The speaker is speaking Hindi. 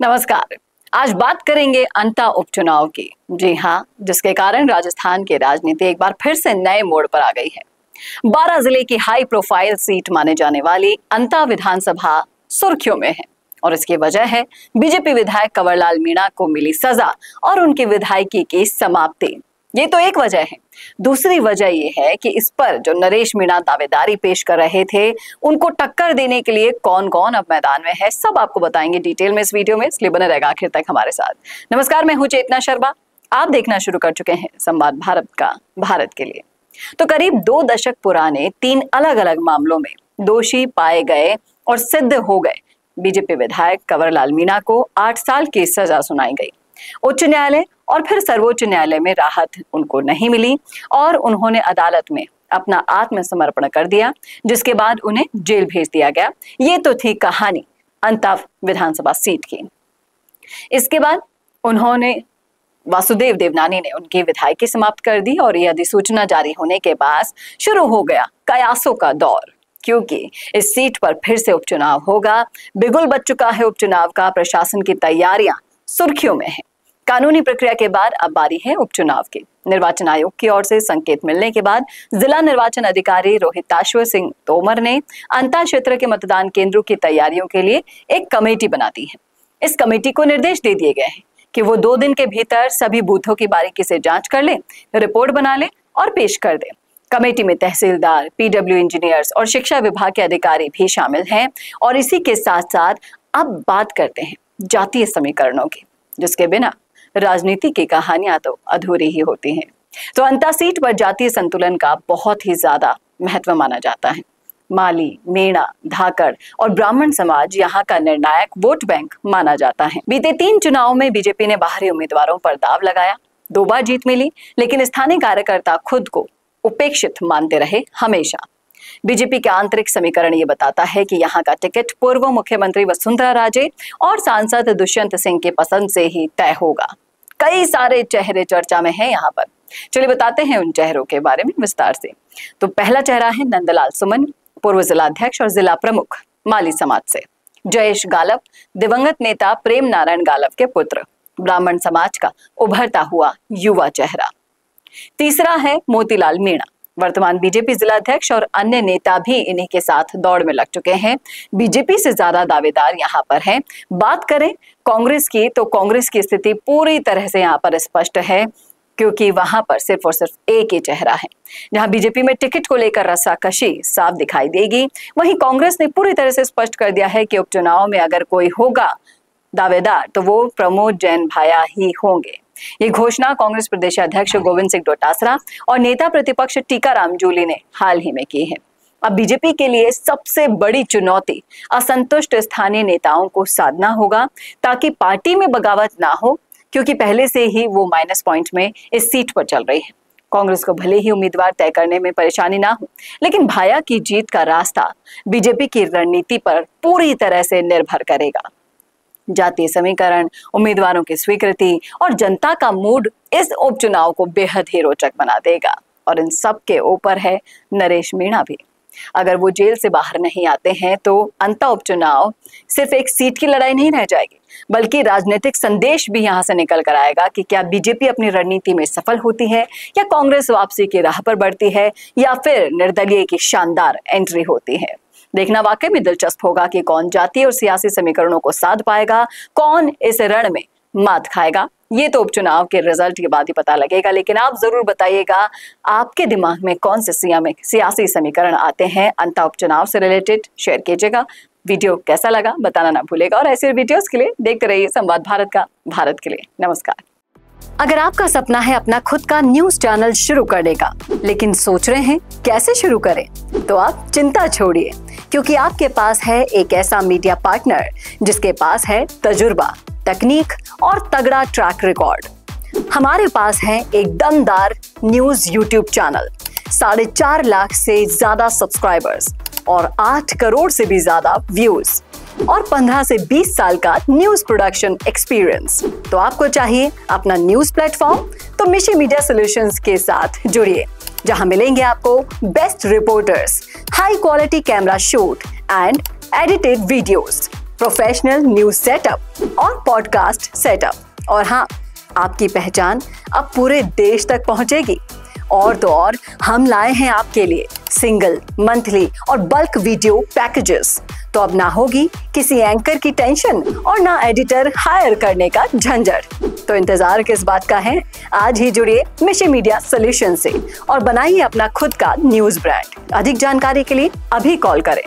नमस्कार। आज बात करेंगे अंता उपचुनाव की। जी हाँ, जिसके कारण राजस्थान की राजनीति एक बार फिर से नए मोड़ पर आ गई है। 12 जिले की हाई प्रोफाइल सीट माने जाने वाली अंता विधानसभा सुर्खियों में है और इसकी वजह है बीजेपी विधायक कंवरलाल मीणा को मिली सजा और उनकी विधायकी की समाप्ति। ये तो एक वजह है। दूसरी वजह ये है कि इस पर जो नरेश मीणा दावेदारी पेश कर रहे थे, उनको टक्कर देने के लिए कौन कौन अब मैदान में है, सब आपको बताएंगे डिटेल में इस वीडियो में, इसलिए बने रहेगा आखिर तक हमारे साथ। नमस्कार, मैं हूं चेतना शर्मा। आप देखना शुरू कर चुके हैं संवाद भारत का, भारत के लिए। तो करीब 2 दशक पुराने 3 अलग अलग मामलों में दोषी पाए गए और सिद्ध हो गए बीजेपी विधायक कंवरलाल मीणा को 8 साल की सजा सुनाई गई। उच्च न्यायालय और फिर सर्वोच्च न्यायालय में राहत उनको नहीं मिली और उन्होंने अदालत में अपना आत्मसमर्पण कर दिया, जिसके बाद उन्हें जेल भेज दिया गया। ये तो थी कहानी अंता विधानसभा सीट की। इसके बाद उन्होंने वासुदेव देवनानी ने उनकी विधायकी समाप्त कर दी और यह अधिसूचना जारी होने के बाद शुरू हो गया कयासों का दौर, क्योंकि इस सीट पर फिर से उपचुनाव होगा। बिगुल बज चुका है उपचुनाव का, प्रशासन की तैयारियां सुर्खियों में है। कानूनी प्रक्रिया के बाद अब बारी है उपचुनाव की। निर्वाचन आयोग की ओर से संकेत मिलने के बाद जिला निर्वाचन अधिकारी रोहिताश्वर सिंह तोमर ने अंता क्षेत्र के मतदान केंद्रों की तैयारियों के लिए एक कमेटी बना दी है। इस कमेटी को निर्देश दे दिए गए हैं कि वो 2 दिन के भीतर सभी बूथों की बारीकी से जांच कर ले, रिपोर्ट बना ले और पेश कर दे। कमेटी में तहसीलदार, पीडब्ल्यू इंजीनियर्स और शिक्षा विभाग के अधिकारी भी शामिल हैं। और इसी के साथ साथ अब बात करते हैं जातीय समीकरणों की, जिसके बिना राजनीति की कहानियां तो अधूरी ही होती हैं। तो अंता सीट पर जातीय संतुलन का बहुत ही ज्यादा महत्व माना जाता है। माली, मीणा, धाकड़ और ब्राह्मण समाज यहाँ का निर्णायक वोट बैंक माना जाता है। बीते 3 चुनावों में बीजेपी ने बाहरी उम्मीदवारों पर दाव लगाया, 2 बार जीत मिली, लेकिन स्थानीय कार्यकर्ता खुद को उपेक्षित मानते रहे हमेशा। बीजेपी के आंतरिक समीकरण ये बताता है कि यहाँ का टिकट पूर्व मुख्यमंत्री वसुंधरा राजे और सांसद दुष्यंत सिंह की पसंद से ही तय होगा। कई सारे चेहरे चर्चा में हैं यहाँ पर। चलिए बताते हैं उन चेहरों के बारे में विस्तार से। तो पहला चेहरा है नंदलाल सुमन, पूर्व जिलाध्यक्ष और जिला प्रमुख, माली समाज से। जयेश गालव, दिवंगत नेता प्रेम नारायण गालव के पुत्र, ब्राह्मण समाज का उभरता हुआ युवा चेहरा। तीसरा है मोतीलाल मीणा, वर्तमान बीजेपी जिलाध्यक्ष और अन्य नेता भी इन्हीं के साथ दौड़ में लग चुके हैं। बीजेपी से ज्यादा दावेदार यहाँ पर हैं। बात करें कांग्रेस की, तो कांग्रेस की स्थिति पूरी तरह से यहाँ पर स्पष्ट है, क्योंकि वहां पर सिर्फ और सिर्फ एक ही चेहरा है। जहां बीजेपी में टिकट को लेकर रस्साकशी साफ दिखाई देगी, वहीं कांग्रेस ने पूरी तरह से स्पष्ट कर दिया है कि उपचुनाव में अगर कोई होगा दावेदार तो वो प्रमोद जैन भाया ही होंगे। ये घोषणा कांग्रेस प्रदेश अध्यक्ष गोविंद सिंह डोटासरा और नेता प्रतिपक्ष टीकाराम जूली ने हाल ही में की है। अब बीजेपी के लिए सबसे बड़ी चुनौती असंतुष्ट स्थानीय नेताओं को साधना होगा, ताकि पार्टी में बगावत ना हो, क्योंकि पहले से ही वो माइनस पॉइंट में इस सीट पर चल रही है। कांग्रेस को भले ही उम्मीदवार तय करने में परेशानी ना हो, लेकिन भाया की जीत का रास्ता बीजेपी की रणनीति पर पूरी तरह से निर्भर करेगा। जातीय समीकरण, उम्मीदवारों की स्वीकृति और जनता का मूड इस उपचुनाव को बेहद ही रोचक बना देगा। और इन सब के ऊपर है नरेश मीणा भी। अगर वो जेल से बाहर नहीं आते हैं तो अंता उपचुनाव सिर्फ एक सीट की लड़ाई नहीं रह जाएगी, बल्कि राजनीतिक संदेश भी यहाँ से निकल कर आएगा कि क्या बीजेपी अपनी रणनीति में सफल होती है, या कांग्रेस वापसी की राह पर बढ़ती है, या फिर निर्दलीय की शानदार एंट्री होती है। देखना वाकई में दिलचस्प होगा कि कौन जातीय और सियासी समीकरणों को साध पाएगा, कौन इस रण में मात खाएगा। ये तो उपचुनाव के रिजल्ट के बाद ही पता लगेगा, लेकिन आप जरूर बताइएगा आपके दिमाग में कौन से सियासी समीकरण आते हैं अंता उपचुनाव से रिलेटेड। शेयर कीजिएगा। वीडियो कैसा लगा बताना ना भूलेगा, और ऐसे वीडियोस के लिए देखते रहिए संवाद भारत का, भारत के लिए। नमस्कार। अगर आपका सपना है अपना खुद का न्यूज चैनल शुरू करने का, लेकिन सोच रहे हैं कैसे शुरू करें, तो आप चिंता छोड़िए, क्योंकि आपके पास है एक ऐसा मीडिया पार्टनर जिसके पास है तजुर्बा, तकनीक और तगड़ा ट्रैक रिकॉर्ड। हमारे पास है एक दमदार न्यूज यूट्यूब चैनल, 4.5 लाख से ज्यादा सब्सक्राइबर्स और 8 करोड़ से भी ज्यादा व्यूज, और 15 से 20 साल का न्यूज प्रोडक्शन एक्सपीरियंस। तो आपको चाहिए अपना न्यूज प्लेटफॉर्म, तो मिशी मीडिया सॉल्यूशंस के साथ जुड़िए, जहां मिलेंगे आपको best reporters, high quality camera shoot and edited videos, professional news setup और पॉडकास्ट सेटअप। और हाँ, आपकी पहचान अब पूरे देश तक पहुंचेगी। और तो और, हम लाए हैं आपके लिए सिंगल, मंथली और बल्क वीडियो पैकेजेस। तो अब ना होगी किसी एंकर की टेंशन और ना एडिटर हायर करने का झंझट। तो इंतजार किस बात का है? आज ही जुड़िए मिशी मीडिया सॉल्यूशन से और बनाइए अपना खुद का न्यूज ब्रांड। अधिक जानकारी के लिए अभी कॉल करें